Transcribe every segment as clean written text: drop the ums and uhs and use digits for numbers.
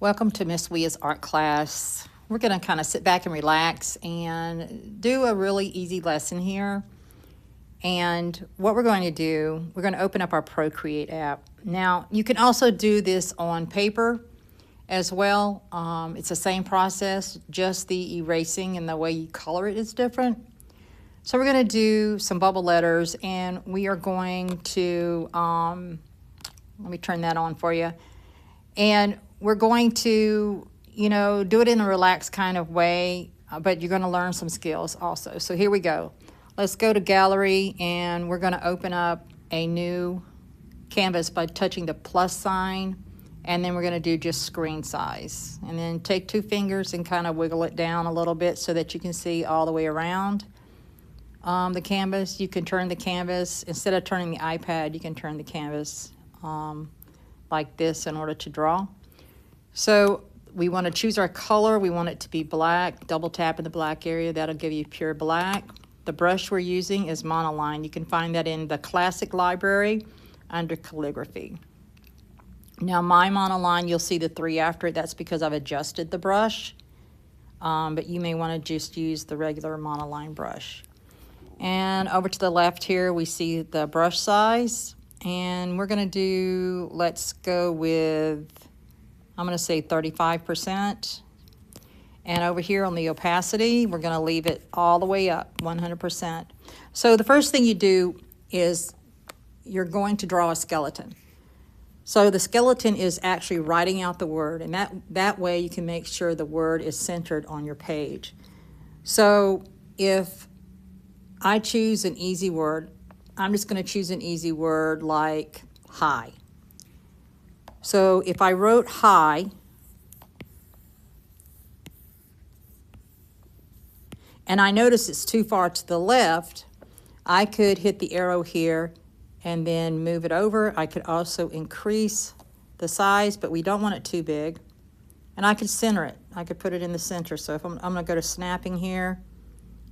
Welcome to Miss Wia's art class. We're going to kind of sit back and relax and do a really easy lesson here. And what we're going to do, we're going to open up our Procreate app. Now, you can also do this on paper as well. It's the same process, just the erasing and the way you color it is different. So we're going to do some bubble letters, and we are going to, let me turn that on for you. And we're going to, do it in a relaxed kind of way, but you're going to learn some skills also. So here we go. Let's go to gallery, and we're going to open up a new canvas by touching the plus sign, and then we're going to do just screen size. And then take 2 fingers and kind of wiggle it down a little bit so that you can see all the way around the canvas. You can turn the canvas, instead of turning the iPad, you can turn the canvas like this in order to draw. So we want to choose our color. We want it to be black. Double tap in the black area. That'll give you pure black. The brush we're using is monoline. You can find that in the classic library under calligraphy. Now my monoline, you'll see the 3 after it. That's because I've adjusted the brush. But you may want to just use the regular monoline brush. And over to the left here, we see the brush size. And we're going to do, let's go with, I'm going to say 35%. And over here on the opacity, we're going to leave it all the way up, 100%. So the first thing you do is you're going to draw a skeleton. So the skeleton is actually writing out the word, and that way you can make sure the word is centered on your page. So if I choose an easy word, I'm just going to choose an easy word like high. So if I wrote high, and I notice it's too far to the left, I could hit the arrow here and then move it over. I could also increase the size, but we don't want it too big. And I could center it. I could put it in the center. So if I'm going to go to snapping here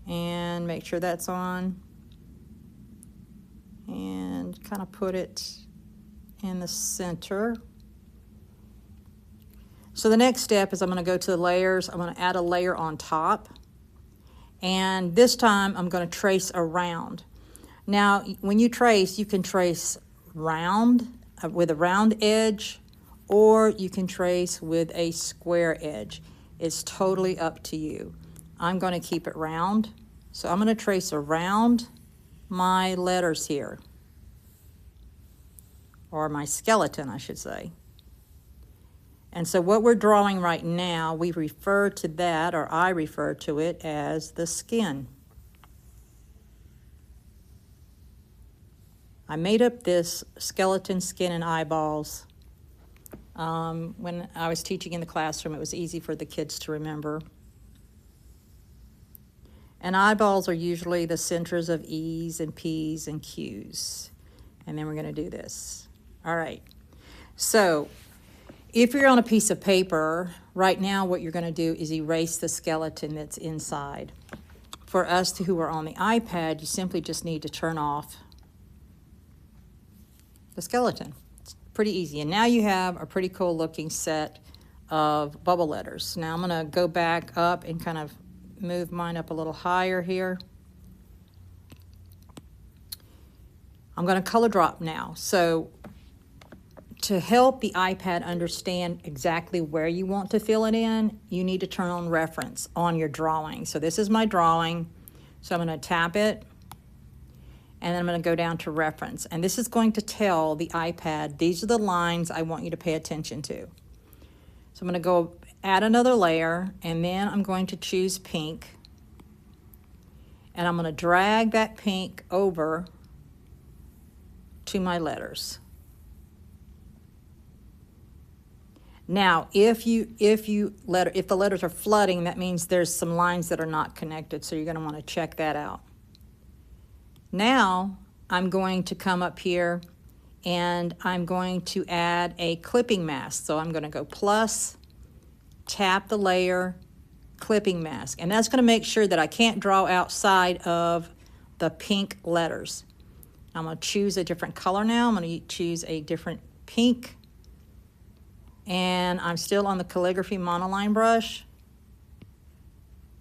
and make sure that's on, and kind of put it in the center. So the next step is I'm going to go to the layers. I'm going to add a layer on top. And this time I'm going to trace around. Now, when you trace, you can trace round with a round edge, or you can trace with a square edge. It's totally up to you. I'm going to keep it round. So I'm going to trace around my letters here, or my skeleton, I should say. And so what we're drawing right now, we refer to that, or I refer to it as the skin. I made up this skeleton, skin, and eyeballs. When I was teaching in the classroom, it was easy for the kids to remember. And eyeballs are usually the centers of E's and P's and Q's. And then we're going to do this. All right. So if you're on a piece of paper, right now what you're going to do is erase the skeleton that's inside. For us who are on the iPad, you simply just need to turn off the skeleton. It's pretty easy. And now you have a pretty cool looking set of bubble letters. Now I'm going to go back up and kind of move mine up a little higher here. I'm going to color drop now. So to help the iPad understand exactly where you want to fill it in, you need to turn on reference on your drawing. So this is my drawing. So I'm going to tap it, and then I'm going to go down to reference. And this is going to tell the iPad, these are the lines I want you to pay attention to. So I'm going to go add another layer, and then I'm going to choose pink. And I'm going to drag that pink over to my letters. Now, if the letters are flooding, that means there's some lines that are not connected, so you're going to want to check that out. Now, I'm going to come up here and I'm going to add a clipping mask. So I'm going to go plus, tap the layer, clipping mask. And that's going to make sure that I can't draw outside of the pink letters. I'm going to choose a different color now. I'm going to choose a different pink. And I'm still on the calligraphy monoline brush.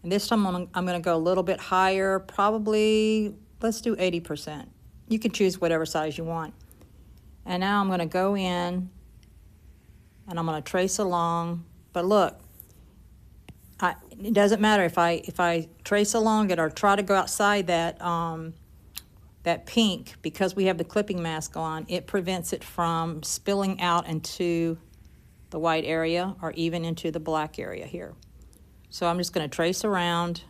And this time I'm going to go a little bit higher, probably, let's do 80%. You can choose whatever size you want. And now I'm going to go in and I'm going to trace along. But look, it doesn't matter if I trace along it or try to go outside that that pink, because we have the clipping mask on, it prevents it from spilling out into the white area or even into the black area here. So I'm just going to trace around.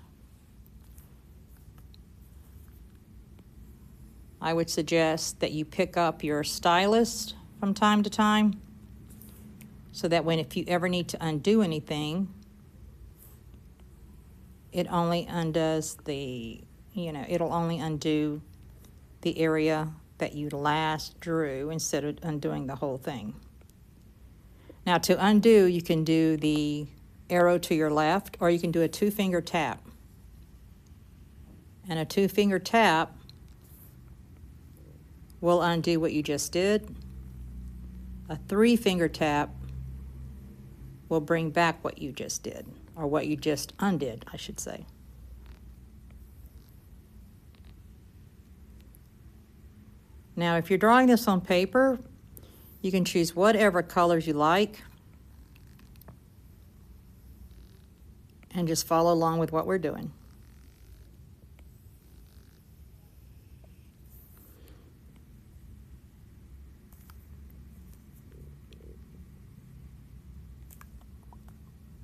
I would suggest that you pick up your stylus from time to time so that if you ever need to undo anything, it only undoes it'll only undo the area that you last drew instead of undoing the whole thing. Now to undo, you can do the arrow to your left, or you can do a 2-finger tap. And a 2-finger tap will undo what you just did. A 3-finger tap will bring back what you just did, or what you just undid, I should say. Now, if you're drawing this on paper, you can choose whatever colors you like and just follow along with what we're doing.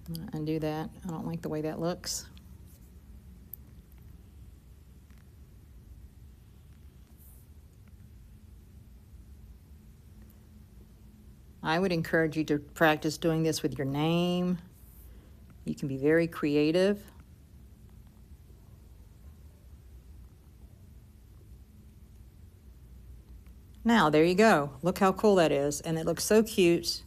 I'm gonna undo that. I don't like the way that looks. I would encourage you to practice doing this with your name. You can be very creative. Now, there you go. Look how cool that is, and it looks so cute.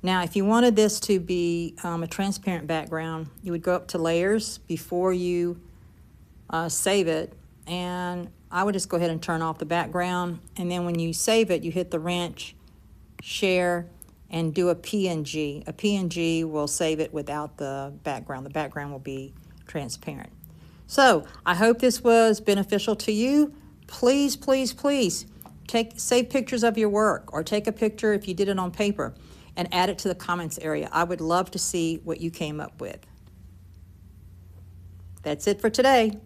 Now, if you wanted this to be a transparent background, you would go up to layers before you save it, and I would just go ahead and turn off the background, and then when you save it, you hit the wrench, share, and do a PNG. A PNG will save it without the background. The background will be transparent. So I hope this was beneficial to you. Please, please, please save pictures of your work, or take a picture if you did it on paper and add it to the comments area. I would love to see what you came up with. That's it for today.